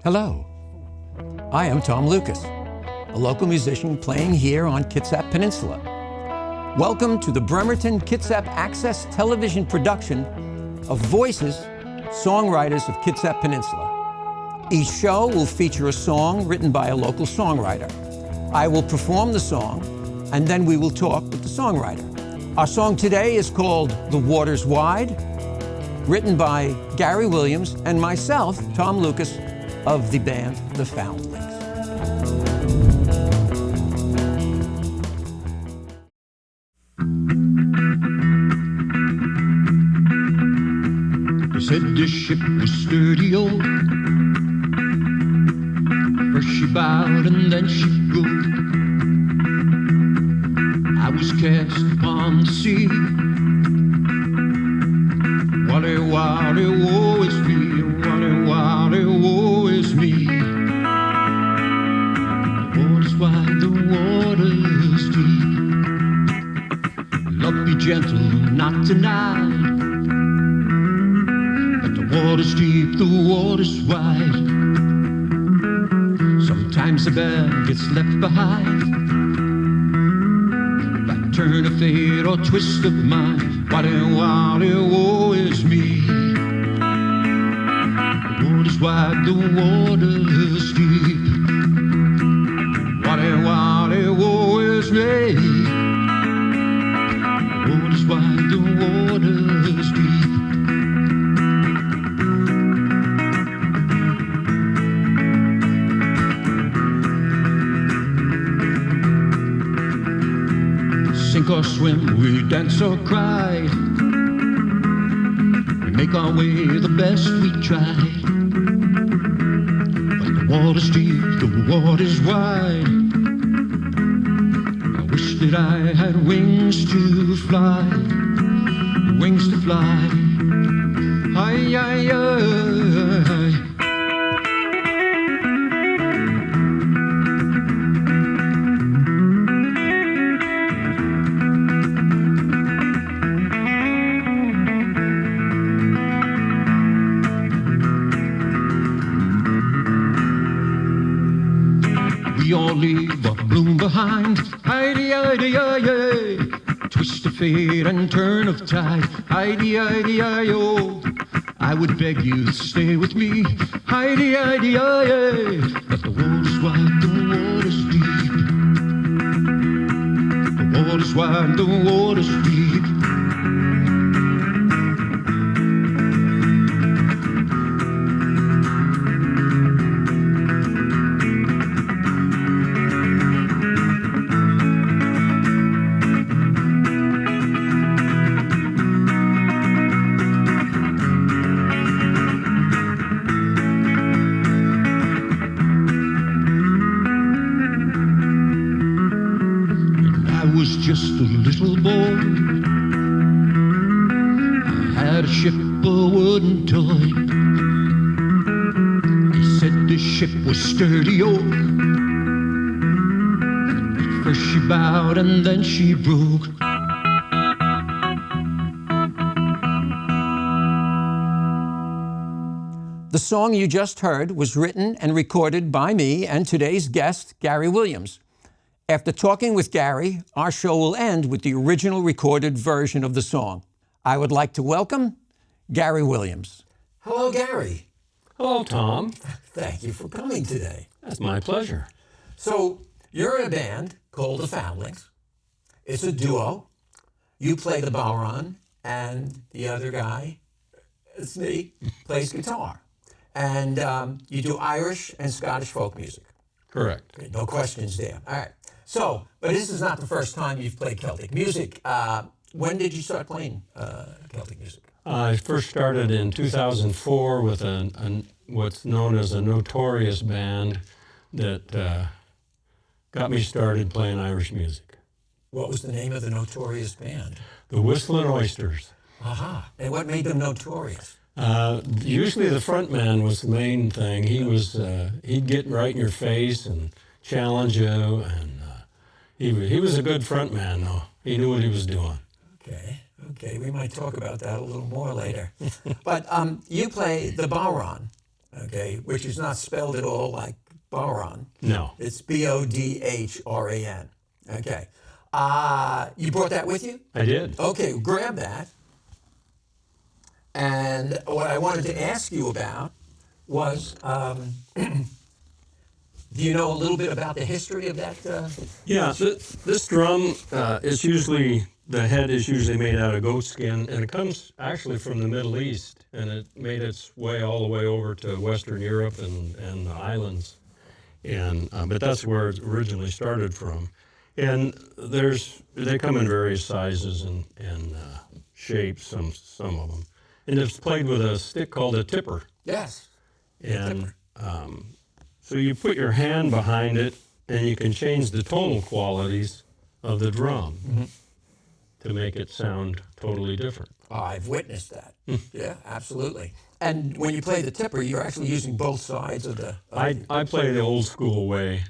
Hello, I am Tom Lukas, a local musician playing here on Kitsap Peninsula. Welcome to the Bremerton-Kitsap Access television production of Voices, Songwriters of Kitsap Peninsula. Each show will feature a song written by a local songwriter. I will perform the song, and then we will talk with the songwriter. Our song today is called The Water's Wide, written by Gary Williams and myself, Tom Lukas, of the band The Foundlings. They said the ship was sturdy old. First she bowed and then she rolled. I was cast upon the sea. Water, water, woe is me. Water, water, woe is me. The water's wide, the water's deep. Love, be gentle, not tonight. But the water's deep, the water's wide. Sometimes the bad gets left behind by turn of fate or twist of mind. Water, water, woe is me. The water's wide, the water's deep. Water, water, woe is me. The water's wide, the water's deep. Sink or swim, we dance or cry. We make our way the best we try. But the water's deep, the water's wide. I wish that I had wings to fly. Wings to fly. Ay, ay, ay. We all leave a bloom behind. Heidi, heidi, heidi. Twist of fate and turn of tide. Heidi, heidi, heidi. I would beg you to stay with me. Heidi, heidi, heidi. But the water's wide, the water's deep. The water's wide, the water's deep. I was just a little boy. I had a ship, a wooden toy. They said the ship was sturdy old. At first she bowed and then she broke. The song you just heard was written and recorded by me and today's guest, Gary Williams. After talking with Gary, our show will end with the original recorded version of the song. I would like to welcome Gary Williams. Hello, Gary. Hello, Tom. Thank you for coming today. That's my pleasure. So, you're in a band called the Foundlings. It's a duo. You play the bodhrán, and the other guy, it's me, plays guitar. And you do Irish and Scottish folk music. Correct. Okay, no questions there. All right. So, but this is not the first time you've played Celtic music. When did you start playing Celtic music? I first started in 2004 with what's known as a notorious band that got me started playing Irish music. What was the name of the notorious band? The Whistling Oysters. Aha. And what made them notorious? Usually the front man was the main thing. He'd get right in your face and challenge you, and he was a good front man, though. He knew what he was doing. Okay, we might talk about that a little more later. But you play the bodhrán. okay, which is not spelled at all like Bodhran. No. It's Bodhran. Okay. You brought that with you? I did. Okay, grab that. And what I wanted to ask you about was, do you know a little bit about the history of that? Yeah, this drum is usually, the head is usually made out of goat skin, and it comes actually from the Middle East, and it made its way all the way over to Western Europe and the islands, and but that's where it originally started from. And they come in various sizes and shapes, some of them, and it's played with a stick called a tipper. Yes. And so you put your hand behind it, and you can change the tonal qualities of the drum to make it sound totally different. Oh, I've witnessed that. Yeah, absolutely. And when you play the tipper, you're actually using both sides of the... I play the old school way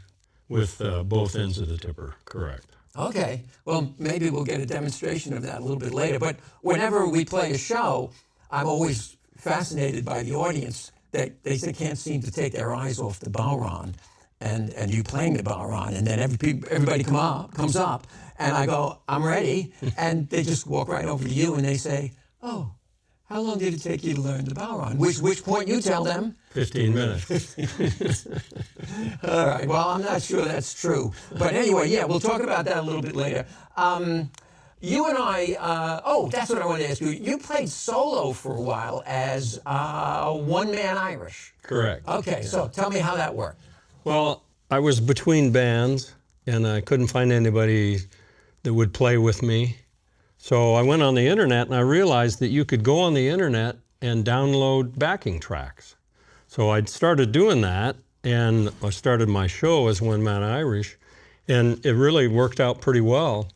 with both ends of the tipper, correct. Okay. Well, maybe we'll get a demonstration of that a little bit later. But whenever we play a show, I'm always fascinated by the audience that they can't seem to take their eyes off the Bodhran and you playing the Bodhran, and then everybody comes up, and I go, I'm ready, and they just walk right over to you and they say, oh, how long did it take you to learn the Bodhran? Which point you tell them? 15 minutes. All right, well, I'm not sure that's true. But anyway, yeah, we'll talk about that a little bit later. You and I, that's what I wanted to ask you. You played solo for a while as one-man Irish. Correct. Okay, so tell me how that worked. Well, I was between bands, and I couldn't find anybody that would play with me. So I went on the internet, and I realized that you could go on the internet and download backing tracks. So I started doing that, and I started my show as One Man Irish, and it really worked out pretty well.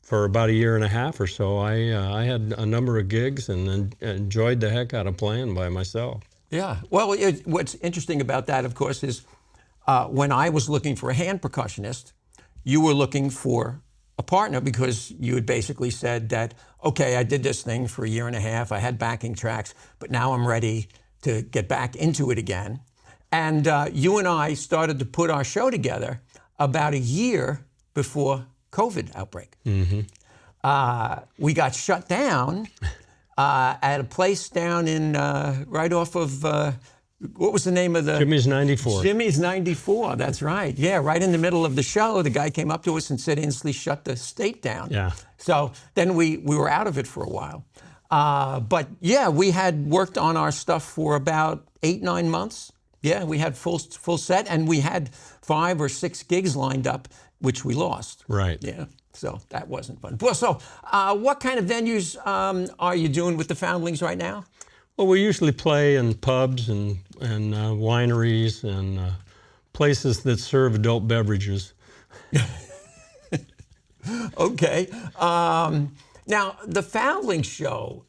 For about a year and a half or so, I had a number of gigs and enjoyed the heck out of playing by myself. Yeah. Well, what's interesting about that, of course, is when I was looking for a hand percussionist, you were looking for a partner because you had basically said that, okay, I did this thing for a year and a half, I had backing tracks, but now I'm ready to get back into it again. And you and I started to put our show together about a year before COVID outbreak. We got shut down at a place down in right off of what was the name of the Jimmy's 94. Jimmy's 94. That's right. Yeah, right in the middle of the show, the guy came up to us and said instantly shut the state down. Yeah. So then we were out of it for a while. But yeah, we had worked on our stuff for about 8-9 months. Yeah, we had full set, and we had 5 or 6 gigs lined up, which we lost. Right. Yeah, so that wasn't fun. Well, so what kind of venues are you doing with the Foundlings right now? Well, we usually play in pubs and wineries and places that serve adult beverages. Okay. Now, the Foundlings show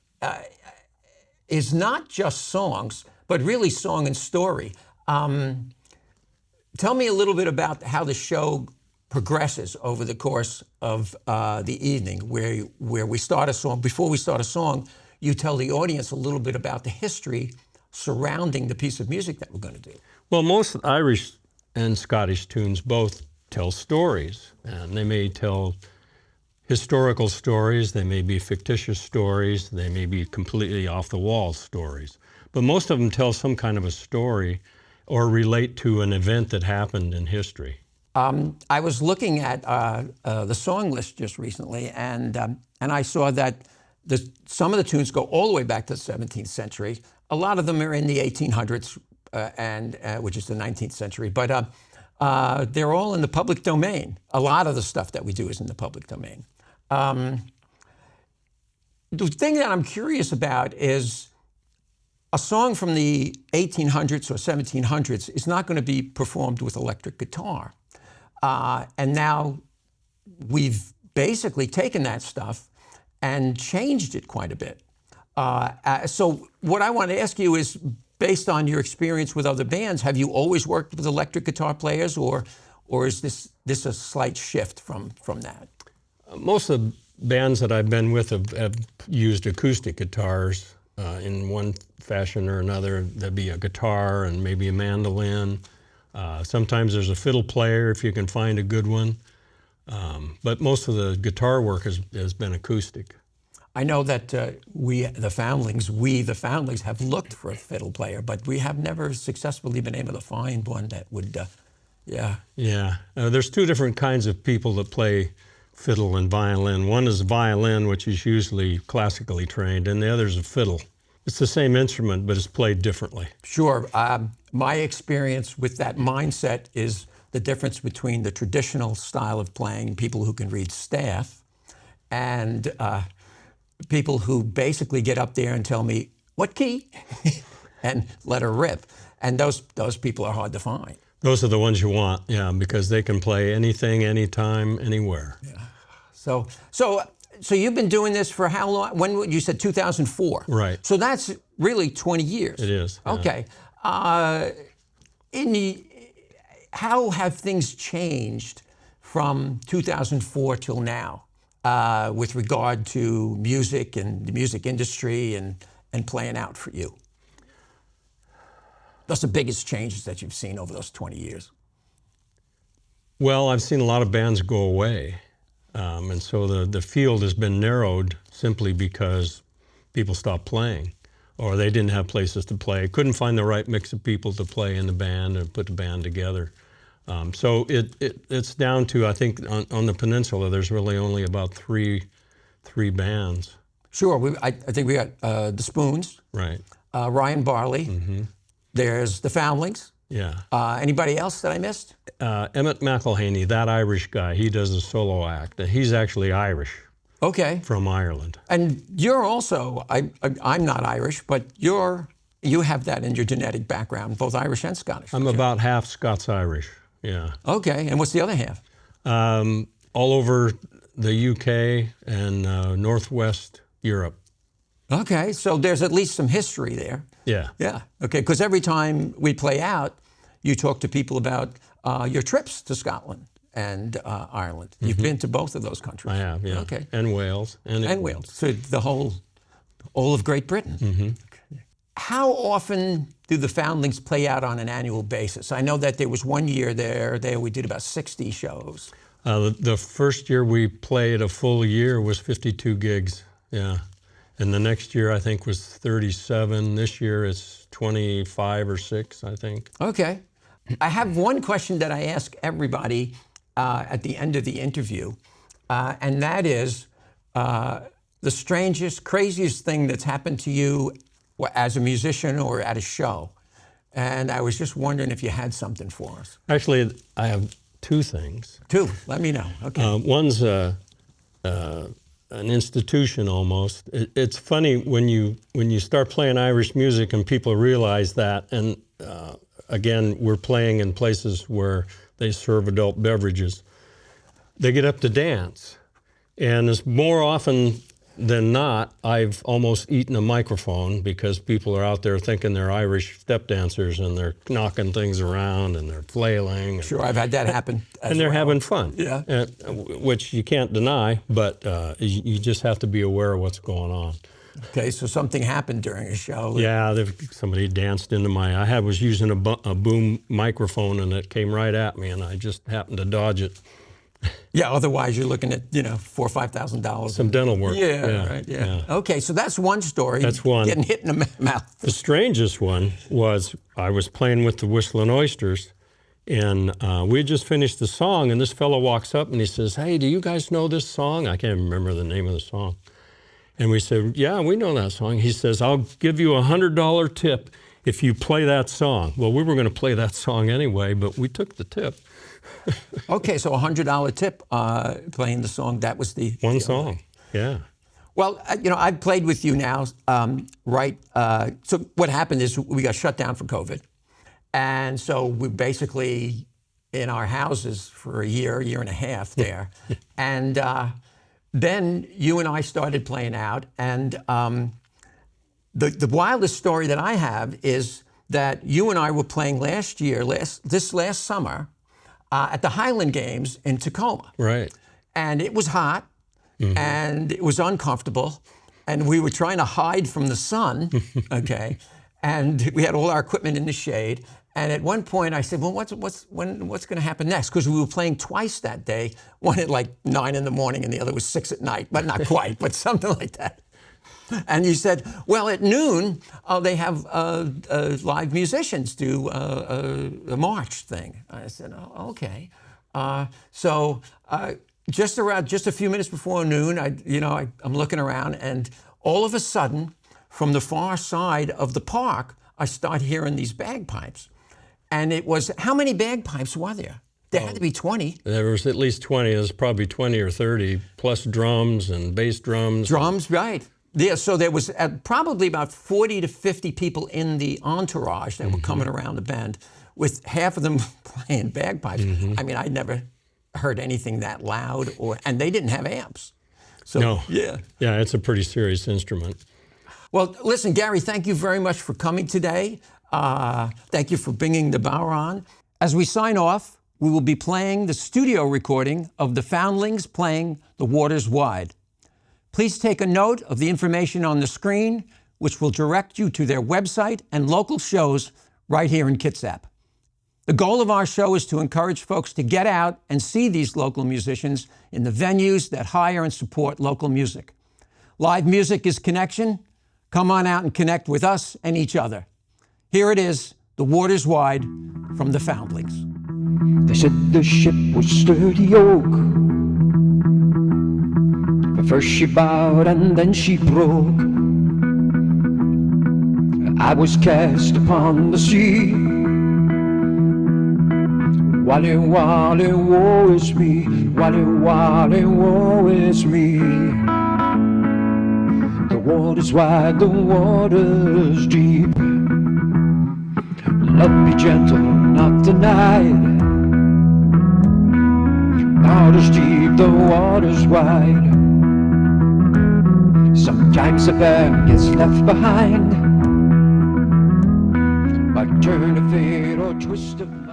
is not just songs, but really song and story. Tell me a little bit about how the show progresses over the course of the evening, where we start a song. Before we start a song, you tell the audience a little bit about the history surrounding the piece of music that we're going to do. Well, most Irish and Scottish tunes both tell stories, and they may tell historical stories, they may be fictitious stories, they may be completely off-the-wall stories. But most of them tell some kind of a story or relate to an event that happened in history. I was looking at the song list just recently, and I saw that some of the tunes go all the way back to the 17th century. A lot of them are in the 1800s, which is the 19th century, but they're all in the public domain. A lot of the stuff that we do is in the public domain. The thing that I'm curious about is a song from the 1800s or 1700s is not going to be performed with electric guitar. And now we've basically taken that stuff and changed it quite a bit. So what I want to ask you is, based on your experience with other bands, have you always worked with electric guitar players, or is this a slight shift from that? Most of the bands that I've been with have used acoustic guitars in one fashion or another. There'd be a guitar and maybe a mandolin. Sometimes there's a fiddle player if you can find a good one. But most of the guitar work has been acoustic. I know that we, the Foundlings, have looked for a fiddle player, but we have never successfully been able to find one that would, yeah. Yeah, there's two different kinds of people that play fiddle and violin. One is violin, which is usually classically trained, and the other is a fiddle. It's the same instrument, but it's played differently. Sure. My experience with that mindset is the difference between the traditional style of playing, people who can read staff, and people who basically get up there and tell me, what key? and let her rip. And those people are hard to find. Those are the ones you want, yeah, because they can play anything, anytime, anywhere. Yeah. So you've been doing this for how long? When you said 2004? Right. So that's really 20 years. It is. Yeah. Okay. How have things changed from 2004 till now with regard to music and the music industry and playing out for you? What's the biggest changes that you've seen over those 20 years? Well, I've seen a lot of bands go away. And so the field has been narrowed simply because people stopped playing, or they didn't have places to play. Couldn't find the right mix of people to play in the band and put the band together. So it's down to, I think, on the peninsula, there's really only about three bands. Sure, I think we got the Spoons, Right. Ryan Barley. Mm-hmm. There's the Foundlings. Yeah. Anybody else that I missed? Emmett McElhaney, that Irish guy, he does a solo act. He's actually Irish. Okay. From Ireland. And you're also, I'm not Irish, but you have that in your genetic background, both Irish and Scottish. I'm about half Scots-Irish, yeah. Okay, and what's the other half? All over the UK and Northwest Europe. Okay, so there's at least some history there. Yeah. Yeah, okay, because every time we play out, you talk to people about your trips to Scotland and Ireland. You've been to both of those countries. I have, yeah. Okay. And Wales. And Wales. So all of Great Britain. Mm-hmm. Okay. How often do the Foundlings play out on an annual basis? I know that there was one year there we did about 60 shows. The first year we played a full year was 52 gigs, yeah. And the next year I think was 37. This year it's 25 or 6, I think. Okay. I have one question that I ask everybody at the end of the interview, and that is the strangest, craziest thing that's happened to you as a musician or at a show. And I was just wondering if you had something for us. Actually, I have 2 things. 2, let me know. Okay. One's an institution almost. It's funny when you start playing Irish music and people realize that, and again, we're playing in places where they serve adult beverages. They get up to dance, and as more often than not, I've almost eaten a microphone because people are out there thinking they're Irish step dancers and they're knocking things around and they're flailing. Sure, I've had that happen. And they're having fun, yeah. Which you can't deny, but you just have to be aware of what's going on. Okay, so something happened during a show. Yeah, somebody danced into I was using a boom microphone and it came right at me and I just happened to dodge it. Yeah, otherwise you're looking at, $4,000 or $5,000. Some dental work. Yeah, right, yeah. Okay, so that's one story. That's one. Getting hit in the mouth. The strangest one was I was playing with the Whistling Oysters, and we had just finished the song, and this fellow walks up and he says, "Hey, do you guys know this song?" I can't remember the name of the song. And we said, "Yeah, we know that song." He says, "I'll give you a $100 tip if you play that song." Well, we were going to play that song anyway, but we took the tip. Okay, so a $100 tip playing the song. That was the one song. Yeah. Well, I've played with you now, right? So what happened is we got shut down for COVID, and so we basically in our houses for a year and a half there, and then you and I started playing out, and the wildest story that I have is that you and I were playing this last summer. At the Highland Games in Tacoma. Right. And it was hot, and it was uncomfortable, and we were trying to hide from the sun, okay? And we had all our equipment in the shade. And at one point I said, well, what's going to happen next? Because we were playing twice that day, one at like 9 in the morning and the other was 6 at night, but not quite, but something like that. And you said, well, at noon, they have live musicians do a march thing. I said, oh, okay. So just a few minutes before noon, I'm looking around, and all of a sudden, from the far side of the park, I start hearing these bagpipes. And it was, how many bagpipes were there? There had to be 20. There was at least 20. There was probably 20 or 30, plus drums and bass drums. Drums, right. Yeah, so there was probably about 40 to 50 people in the entourage that were coming around the bend, with half of them playing bagpipes. I mean, I'd never heard anything that loud, and they didn't have amps. So, no. Yeah, it's a pretty serious instrument. Well, listen, Gary, thank you very much for coming today. Thank you for bringing the bower on. As we sign off, we will be playing the studio recording of the Foundlings playing The Waters Wide. Please take a note of the information on the screen, which will direct you to their website and local shows right here in Kitsap. The goal of our show is to encourage folks to get out and see these local musicians in the venues that hire and support local music. Live music is connection. Come on out and connect with us and each other. Here it is, The Waters Wide from the Foundlings. They said the ship was sturdy oak, but first she bowed and then she broke. I was cast upon the sea. Wally, wally, woe is me. Wally, wally, woe is me. The water's wide, the water's deep. Love be gentle, not denied. Water's deep, the water's wide. Sometimes a band gets left behind by turn of fate or twist of mind.